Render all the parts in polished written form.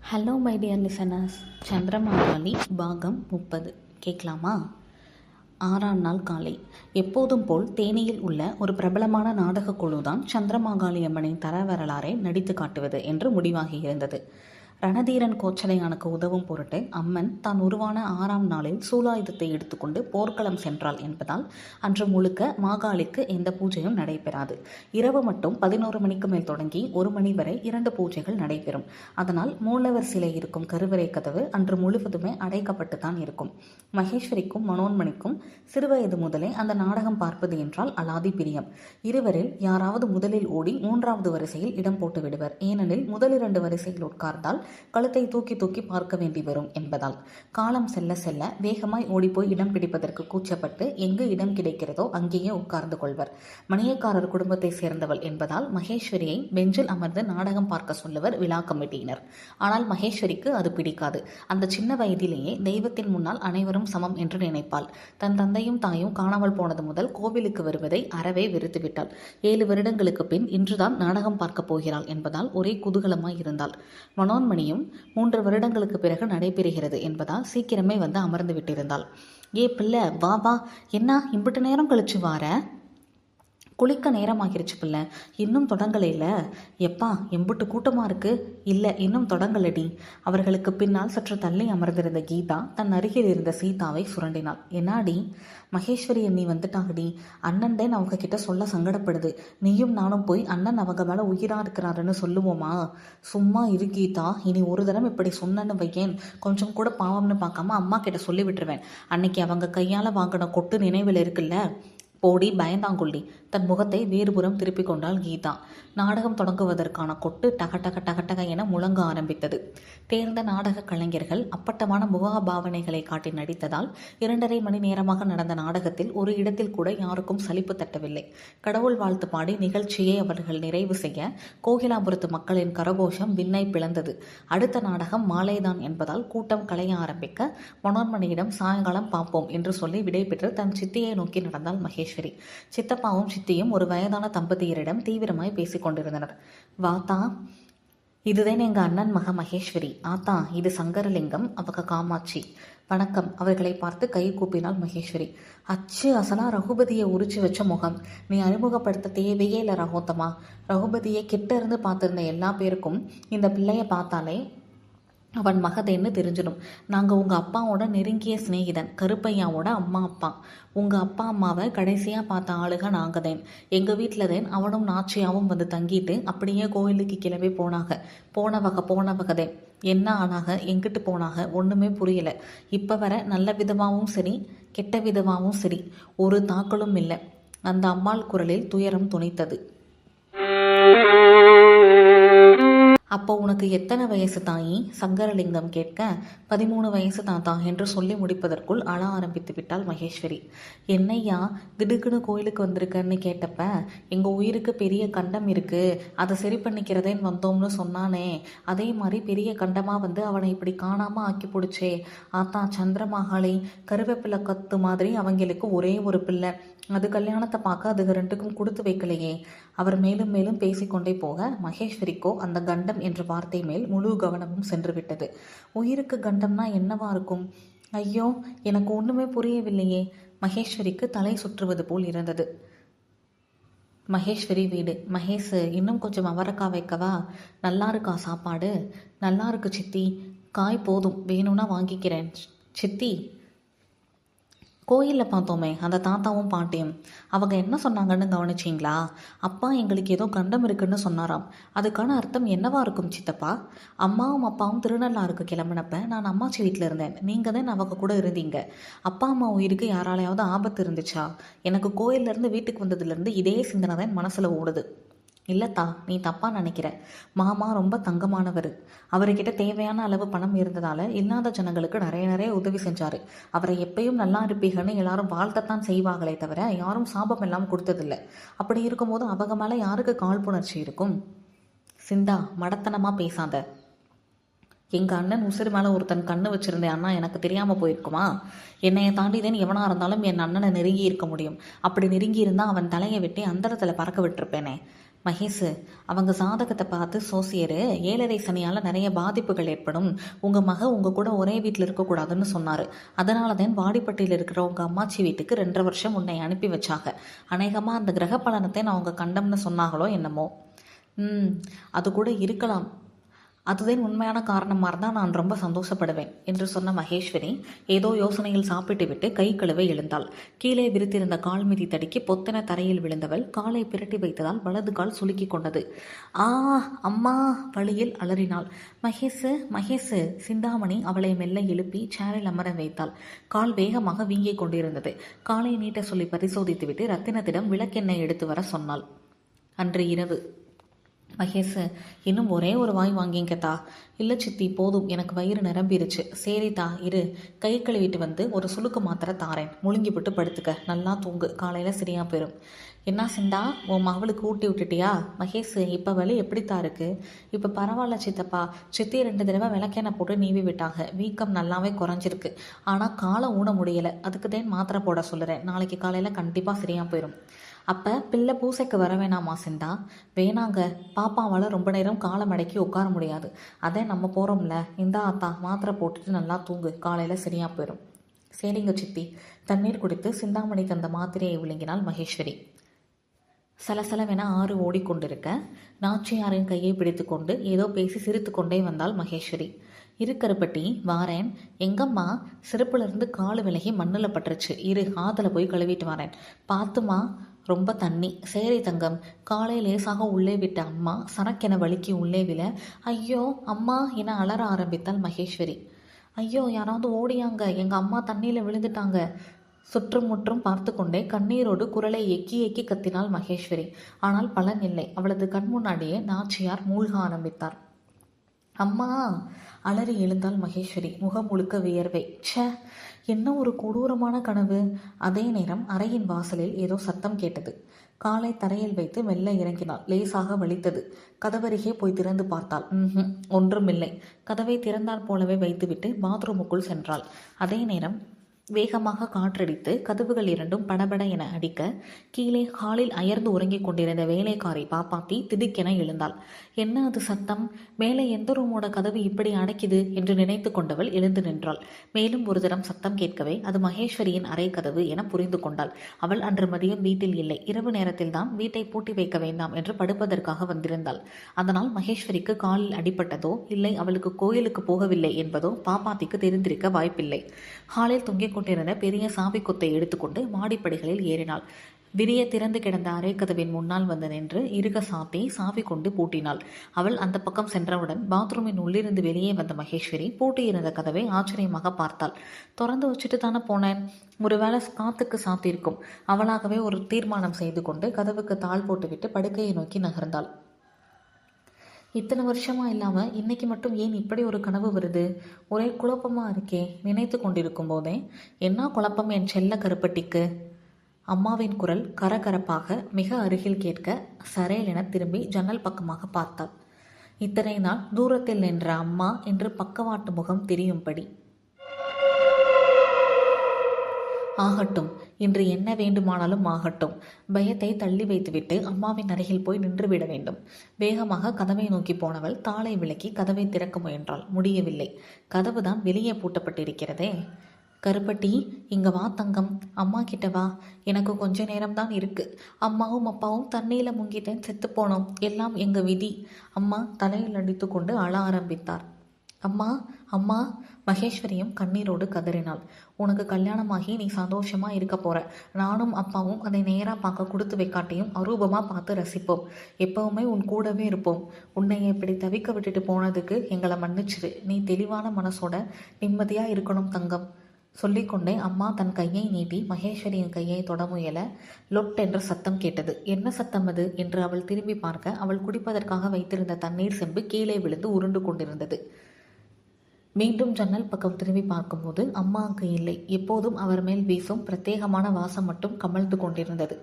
Hello my dear listeners, சந்திரமாகாளி பாகம் 30 கேட்கலாமா? 6ஆம் நாள் காலை. எப்போதும் போல் தேனியில் உள்ள ஒரு பிரபலமான நாடக குழுதான் சந்திரமாகாளி அம்மனின் தர வரலாறை நடித்து காட்டுவது என்று முடிவாகி இருந்தது. ரணதீரன் கோச்சடையானுக்கு உதவும் பொருட்டு அம்மன் தான் உருவான 6ஆம் நாளில் சூலாயுதத்தை எடுத்துக்கொண்டு போர்க்களம் சென்றாள் என்பதால் அன்று முழுக்க மாகாளிக்கு எந்த பூஜையும் நடைபெறாது. இரவு மட்டும் 11 மணிக்கு மேல் தொடங்கி 1 மணி வரை 2 பூஜைகள் நடைபெறும். அதனால் மூலவர் சிலை இருக்கும் கருவறை கதவு அன்று முழுவதுமே அடைக்கப்பட்டு தான் இருக்கும். மகேஸ்வரிக்கும் மனோன்மணிக்கும் சிறுவயது முதலே அந்த நாடகம் பார்ப்பது என்றால் அலாதி பிரியம். இருவரில் யாராவது முதலில் ஓடி 3வது வரிசையில் இடம் போட்டு விடுவர். ஏனெனில் முதல் 2 வரிசையில் உட்கார்ந்தால் கழுத்தை தூக்கி தூக்கி பார்க்க வேண்டி வரும் என்பதால். காலம் செல்ல செல்ல வேகமாய் ஓடிப்போய் இடம் பிடிப்பதற்கு கூச்சப்பட்டு எங்கு இடம் கிடைக்கிறதோ அங்கேயே உட்கார்ந்து கொள்வர். மணியக்காரர் குடும்பத்தை சேர்ந்தவள் என்பதால் மகேஸ்வரியை பெஞ்சில் அமர்ந்து நாடகம் பார்க்க சொல்லுவர் விழா கமிட்டியினர். ஆனால் மகேஸ்வரிக்கு அது பிடிக்காது. அந்த சின்ன வயதிலேயே தெய்வத்தின் முன்னால் அனைவரும் சமம் என்று நினைப்பாள். தன் தந்தையும் தாயும் காணாமல் போனது முதல் கோவிலுக்கு வருவதை அறவே வெறுத்துவிட்டாள். 7 வருடங்களுக்கு பின் இன்றுதான் நாடகம் பார்க்க போகிறாள் என்பதால் ஒரே குதூகலமாய் இருந்தாள். மனோன்மணியும் 3 வருடங்களுக்கு பிறகு நடைபெறுகிறது என்பதால் சீக்கிரமே வந்து அமர்ந்து விட்டிருந்தாள். ஏ பிள்ளை, வா வா, என்ன இம்பிட்டு நேரம் கழிச்சு வார? குளிக்க நேரம் ஆகிருச்சு பிள்ளை, இன்னும் தொடங்கலையில? எப்பா எம்புட்டு கூட்டமாக இருக்கு? இல்லை, இன்னும் தொடங்கலடி. அவர்களுக்கு பின்னால் சற்று தள்ளி அமர்ந்திருந்த கீதா தன் அருகில் இருந்த சீதாவை சுரண்டினாள். என்னாடி? மகேஸ்வரி நீ வந்துட்டாங்கடி. அண்ணன் தான் அவங்க கிட்ட சொல்ல சங்கடப்படுது. நீயும் நானும் போய் அண்ணன் அவங்க மேலே உயிரா இருக்கிறாருன்னு சொல்லுவோமா? சும்மா இரு கீதா, இனி ஒரு தரம் இப்படி சொன்னன்னு வையேன், கொஞ்சம் கூட பாவம்னு பார்க்காம அம்மா கிட்ட சொல்லி விட்டுருவேன். அன்னைக்கு அவங்க கையால் வாங்கின கொட்டு நினைவில் இருக்குல்ல? போடி பயந்தாங்குள்ளி. தன் முகத்தை வேறுபுறம் திருப்பிக் கொண்டாள் கீதா. நாடகம் தொடங்குவதற்கான கொட்டு டக டக டக டக என முழங்க ஆரம்பித்தது. தேர்ந்த நாடக கலைஞர்கள் அப்பட்டமான முகபாவனைகளை காட்டி நடித்ததால் 2.5 மணி நேரமாக நடந்த நாடகத்தில் ஒரு இடத்தில் கூட யாருக்கும் சலிப்பு தட்டவில்லை. கடவுள் வாழ்த்து பாடி நிகழ்ச்சியை அவர்கள் நிறைவு செய்ய கோகிலாபுரத்து மக்களின் கரகோஷம் விண்ணை பிளந்தது. அடுத்த நாடகம் மாலைதான் என்பதால் கூட்டம் கலைய ஆரம்பிக்க மனோன்மணியிடம் சாயங்காலம் பார்ப்போம் என்று சொல்லி விடைபெற்று தன் சித்தியை நோக்கி நடந்தாள் மகேஸ்வரி. சித்தப்பாவும் சித்தியும் ஒரு வயதான தம்பதியரிடம் தீவிரமாய் பேசிக் கொண்டிருந்தனர். வாத்தா, இதுதான் எங்க அண்ணன் மக மகேஸ்வரி. ஆத்தா, இது சங்கரலிங்கம், அவங்க காமாட்சி. வணக்கம். அவர்களை பார்த்து கை கூப்பினாள் மகேஸ்வரி. அச்சு அசலா ரகுபதியை உரிச்சு வச்ச முகம். நீ அறிமுகப்படுத்த தேவையே இல்லை ரகோத்தமா. ரகுபதியை கிட்ட இருந்து பார்த்திருந்த எல்லா பேருக்கும் இந்த பிள்ளைய பார்த்தாலே அவன் மகதேன்னு தெரிஞ்சிடும். நாங்கள் உங்கள் அப்பாவோட நெருங்கிய சிநேகிதன், கருப்பையாவோட அம்மா அப்பா. உங்கள் அப்பா அம்மாவை கடைசியாக பார்த்த ஆளுக நாங்கள் தான். எங்கள் வீட்டில் தான் அவனும் நாச்சியாவும் வந்து தங்கிட்டு அப்படியே கோயிலுக்கு கிளம்பி போனாங்க. போன வகதேன். என்ன ஆனாக, எங்கிட்டு போனாக ஒன்றுமே புரியலை. இப்போ வர நல்ல விதமாகவும் சரி கெட்ட விதமாகவும் சரி ஒரு தாக்கலும் இல்லை. அந்த அம்மாள் குரலில் துயரம் துணித்தது. அப்போ உனக்கு எத்தனை வயசு தாயி? சங்கரலிங்கம் கேட்க 13 வயசு தாத்தா என்று சொல்லி முடிப்பதற்குள் அழ ஆரம்பித்து விட்டாள் மகேஸ்வரி. என்னையா திடுக்குன்னு கோயிலுக்கு வந்திருக்கன்னு கேட்டப்ப, எங்கள் உயிருக்கு பெரிய கண்டம் இருக்கு, அதை சரி பண்ணிக்கிறதேன்னு வந்தோம்னு சொன்னானே, அதே மாதிரி பெரிய கண்டமாக வந்து அவனை இப்படி காணாமல் ஆக்கி பிடிச்சே. ஆத்தா சந்திரமாகாளி கருவேப்பிலை கத்து மாதிரி அவங்களுக்கு ஒரே ஒரு பிள்ளை. அது கல்யாணத்தை பார்க்க அதுக 2க்கும் கொடுத்து வைக்கலையே. அவர் மேலும் மேலும் பேசிக்கொண்டே போக மகேஸ்வரிக்கோ அந்த கண்டம் என்ற வார்த்தை மேல் முழு கவனமும் சென்று விட்டது. உயிருக்கு கண்டம்னா என்னவா இருக்கும்? ஐயோ, எனக்கு ஒன்றுமே புரியவில்லையே. மகேஸ்வரிக்கு தலை சுற்றுவது போல் இருந்தது. மகேஸ்வரி வீடு. மகேஷ், இன்னும் கொஞ்சம் அவரக்காய் வைக்கவா? நல்லா இருக்கா சாப்பாடு? நல்லா இருக்கு சித்தி. காய் போதும், வேணும்னா வாங்கிக்கிறேன். சித்தி, கோயிலில் பார்த்தோமே அந்த தாத்தாவும் பாட்டியும், அவங்க என்ன சொன்னாங்கன்னு கவனிச்சிங்களா? அப்பா எங்களுக்கு ஏதோ கண்டம் இருக்குன்னு சொன்னாராம். அதுக்கான அர்த்தம் என்னவா இருக்கும் சித்தப்பா? அம்மாவும் அப்பாவும் திருநள்ளாருக்கு கிளம்பினப்ப நான் அம்மாச்சி வீட்டில் இருந்தேன். நீங்கள் தான் அவங்க கூட இருந்தீங்க. அப்பா அம்மா உயிருக்கு யாராலையாவது ஆபத்து இருந்துச்சா? எனக்கு கோயிலேருந்து வீட்டுக்கு வந்ததுலேருந்து இதே சிந்தனை தான் மனசில் ஓடுது. இல்லைத்தா, நீ தப்பாக நினைக்கிற. மாமா ரொம்ப தங்கமானவர். அவர்கிட்ட தேவையான அளவு பணம் இருந்ததால் இல்லாத ஜனங்களுக்கு நிறைய உதவி செஞ்சார். அவரை எப்பயும் நல்லா இருப்பீங்கன்னு எல்லாரும் வாழ்த்தத்தான் செய்வாங்களே தவிர யாரும் சாபம் எல்லாம் கொடுத்ததில்லை. அப்படி இருக்கும்போது அவங்க மேலே யாருக்கு காழ்ப்புணர்ச்சி இருக்கும்? சிந்தா, மடத்தனமாக பேசாத. எங்கள் அண்ணன் உசிறு மேலே ஒருத்தன் கண்ணு வச்சுருந்தேன் அண்ணா, எனக்கு தெரியாமல் போயிருக்குமா? என்னையை தாண்டி தான் எவனாக இருந்தாலும் என் அண்ணனை நெருங்கி இருக்க முடியும். அப்படி நெருங்கி இருந்தால் அவன் தலையை வெட்டி அந்தரத்தில் பறக்க விட்டுருப்பேனே. மகேஷ், அவங்க ஜாதகத்தை பார்த்து சோசியரு 7.5 சனியால் நிறைய பாதிப்புகள் ஏற்படும், உங்கள் மக உங்கள் கூட ஒரே வீட்டில் இருக்கக்கூடாதுன்னு சொன்னார். அதனால தான் வாடிப்பட்டியில் இருக்கிற உங்கள் அம்மாச்சி வீட்டுக்கு 2.5 வருஷம் உன்னை அனுப்பி வச்சாங்க. அநேகமாக அந்த கிரக பலனத்தை நான் அவங்க கண்டம்னு சொன்னாங்களோ என்னமோ. அது கூட இருக்கலாம். அதுதான் உண்மையான காரணமாக இருந்தால் நான் ரொம்ப சந்தோஷப்படுவேன் என்று சொன்ன மகேஸ்வரி ஏதோ யோசனையில் சாப்பிட்டு விட்டு கை கழுவ எழுந்தாள். கீழே விரித்திருந்த கால் மிதி தடுக்கி பொத்தன தரையில் விழுந்தவள் காலை பிரட்டி வைத்ததால் வலது கால் சுலுக்கி கொண்டது. ஆ அம்மா, வழியில் அலறினாள். மகேஷு. சிந்தாமணி அவளை மெல்ல எழுப்பி சேரில் அமர வைத்தாள். கால் வேகமாக வீங்கிக் கொண்டிருந்தது. காலை நீட்ட சொல்லி பரிசோதித்துவிட்டு ரத்தினத்திடம் விளக்கெண்ணெய் எடுத்து வர சொன்னாள். அன்று இரவு. மகேஷ், இன்னும் ஒரே ஒரு வாய் வாங்கிங்கத்தா. இல்லை சித்தி, போதும், எனக்கு வயிறு நிரம்பிருச்சு. சரிதா, இரு, கை கழுவிட்டு வந்து ஒரு சுளுக்கு மாத்திரை தாரேன், முழுங்கி விட்டு படுத்துக்க, நல்லா தூங்கு, காலையில் சரியாக போயிடும். என்ன சிந்தா, உன் மகளுக்கு ஊட்டி விட்டுட்டியா? மகேஷ், இப்போ வலி எப்படித்தான் இருக்கு? இப்போ பரவாயில்ல சித்தப்பா. சித்தி 2 தடவை விளக்கெண்ணெய் போட்டு நீவி விட்டாங்க. வீக்கம் நல்லாவே குறைஞ்சிருக்கு. ஆனால் காலை ஊன முடியலை. அதுக்கு தான் மாத்திரை போட சொல்லுறேன். நாளைக்கு காலையில் கண்டிப்பாக சரியாக போயிடும். அப்போ பிள்ளை பூசைக்கு வர வேணாமா சிந்தா? வேணாங்க, பாப்பாவால் ரொம்ப நேரம் காலை மடக்கி உட்கார முடியாது. அதே நம்ம போகிறோம்ல. இந்தா ஆத்தா, மாத்திரை போட்டுட்டு நல்லா தூங்கு, காலையில் சரியாக போயிடும். சரிங்க சித்தி. தண்ணீர் குடித்து சிந்தாமணிக்கு அந்த மாத்திரையை விழுங்கினாள் மகேஸ்வரி. சலசலவென ஆறு ஓடிக்கொண்டிருக்க நாச்சியாரின் கையை பிடித்து கொண்டு ஏதோ பேசி சிரித்து கொண்டே வந்தாள் மகேஸ்வரி. இருக்கருப்பட்டி, வாரேன். எங்கம்மா? சிறப்புலேருந்து காலு விலகி மண்ணில் பட்டுருச்சு. இரு, ஆற்றுல போய் கழுவிட்டு வரேன். பார்த்துமா, ரொம்ப தண்ணி. சரி தங்கம். காலை லேசாக உள்ளே விட்ட அம்மா சனக்கென வலிக்கு உள்ளே விழ, ஐயோ அம்மா என அலற ஆரம்பித்தாள் மகேஸ்வரி. ஐயோ, யாராவது ஓடியாங்க, எங்கள் அம்மா தண்ணியில் விழுந்துட்டாங்க. சுற்றும் முற்றும் பார்த்து கொண்டே கண்ணீரோடு குரலை எக்கி எக்கி கத்தினாள் மகேஸ்வரி. ஆனால் பலன் இல்லை. அவளது கண் முன்னாடியே நாச்சியார் மூழ்க ஆரம்பித்தார். அம்மா, அலறி எழுந்தாள் மகேஸ்வரி. முகம் முழுக்க வியர்வை. ச்சே, என்ன ஒரு கொடூரமான கனவு. அதே நேரம் அறையின் வாசலில் ஏதோ சத்தம் கேட்டது. காலை தரையில் வைத்து மெல்ல இறங்கினாள். லேசாக வலித்தது. கதவருகே போய் திறந்து பார்த்தாள். ஒன்றுமில்லை. கதவை திறந்தால் போலவே வைத்துவிட்டு பாத்ரூமுக்குள் சென்றாள். அதே நேரம் வேகமாக காற்றடித்து கதவுகள் இரண்டும் படபட என அடிக்க கீழே ஹாலில் அயர்ந்து உறங்கிக் கொண்டிருந்த வேலைக்காரி பாப்பாத்தி திடுக்கென எழுந்தாள். என்ன அது சத்தம்? மேலே எந்த ரூமோட கதவு இப்படி அடைக்குது என்று நினைத்து கொண்டவள் எழுந்து நின்றாள். மேலும் ஒரு தரம் சத்தம் கேட்கவே அது மகேஸ்வரியின் அறை கதவு என புரிந்து கொண்டாள். அவள் அன்று மதியம் வீட்டில் இல்லை. இரவு நேரத்தில் தான் வீட்டை பூட்டி வைக்க வேண்டாம் என்று படுப்பதற்காக வந்திருந்தாள். அதனால் மகேஸ்வரிக்கு காலில் அடிபட்டதோ இல்லை அவளுக்கு கோயிலுக்கு போகவில்லை என்பதோ பாப்பாத்திக்கு தெரிந்திருக்க வாய்ப்பில்லை. ஹாலில் தொங்கிக் கொண்டிருந்த பெரிய சாவி கொத்தை எடுத்துக்கொண்டு மாடிப்படிகளில் ஏறினாள். விரிய திறந்து கிடந்த அறை கதவின் முன்னால் வந்து நின்று இறுக சாத்தி சாவி கொண்டு பூட்டினாள். அவள் அந்த பக்கம் சென்றவுடன் பாத்ரூமின் உள்ளிருந்து வெளியே வந்த மகேஸ்வரி பூட்டியிருந்த கதவை ஆச்சரியமாக பார்த்தாள். திறந்து வச்சுட்டு தானே போனேன், ஒருவேளை காத்துக்கு சாத்தியிருக்கும். அவளாகவே ஒரு தீர்மானம் செய்து கொண்டு கதவுக்கு தாள் போட்டுவிட்டு படுக்கையை நோக்கி நகர்ந்தாள். இத்தனை வருஷமா இல்லாமல் இன்னைக்கு மட்டும் ஏன் இப்படி ஒரு கனவு வருது? ஒரே குழப்பமாக இருக்கே. நினைத்து கொண்டிருக்கும் போதே, என்ன குழப்பம் என் செல்ல கருப்பட்டிக்கு? அம்மாவின் குரல் கரகரப்பாக மிக அருகில் கேட்க சரேல் என திரும்பி ஜன்னல் பக்கமாக பார்த்தாள். இத்தனை நாள் தூரத்தில் நின்ற அம்மா என்று பக்கவாட்டு முகம் தெரியும்படி. ஆகட்டும், இன்று என்ன வேண்டுமானாலும் ஆகட்டும். பயத்தை தள்ளி வைத்துவிட்டு அம்மாவின் அருகில் போய் நின்றுவிட வேண்டும். வேகமாக கதவை நோக்கி போனவள் தாளை விலக்கி கதவை திறக்க முயன்றாள். முடியவில்லை. கதவுதான் வெளியே பூட்டப்பட்டிருக்கிறதே. கருப்பட்டி, இங்க வா தங்கம், அம்மா கிட்ட வா. எனக்கு கொஞ்ச நேரம்தான் இருக்கு. அம்மாவும் அப்பாவும் தண்ணியில் முங்கிட்டேன், செத்து போனோம். எல்லாம் எங்க விதி. அம்மா தலையில் அடித்து கொண்டு அழ ஆரம்பித்தார். அம்மா, அம்மா. மகேஸ்வரியும் கண்ணீரோடு கதறினாள். உனக்கு கல்யாணமாகி நீ சந்தோஷமா இருக்க போற. நானும் அப்பாவும் அதை நேராக பார்க்க கொடுத்து வைக்காட்டியும் அரூபமா பார்த்து ரசிப்போம். எப்பவுமே உன் கூடவே இருப்போம். உன்னை இப்படி தவிக்க விட்டுட்டு போனதுக்கு எங்களை மன்னிச்சிரு. நீ தெளிவான மனசோட நிம்மதியா இருக்கணும் தங்கம். சொல்லிக்கொண்டே அம்மா தன் கையை நீட்டி மகேஸ்வரியின் கையை தொட முயல லொட் என்ற சத்தம் கேட்டது. என்ன சத்தம் அது என்று அவள் திரும்பி பார்க்க அவள் குடிப்பதற்காக வைத்திருந்த தண்ணீர் செம்பு கீழே விழுந்து உருண்டு கொண்டிருந்தது. மீண்டும் ஜன்னல் பக்கம் திரும்பி பார்க்கும்போது அம்மா அங்கு இல்லை. எப்போதும் அவர் மேல் வீசும் பிரத்யேகமான வாசம் மட்டும் கமழ்ந்து கொண்டிருந்தது.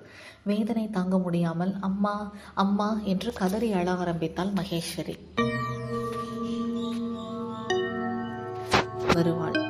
வேதனை தாங்க முடியாமல் அம்மா அம்மா என்று கதறி அழ ஆரம்பித்தாள் மகேஸ்வரி. வருவாள்.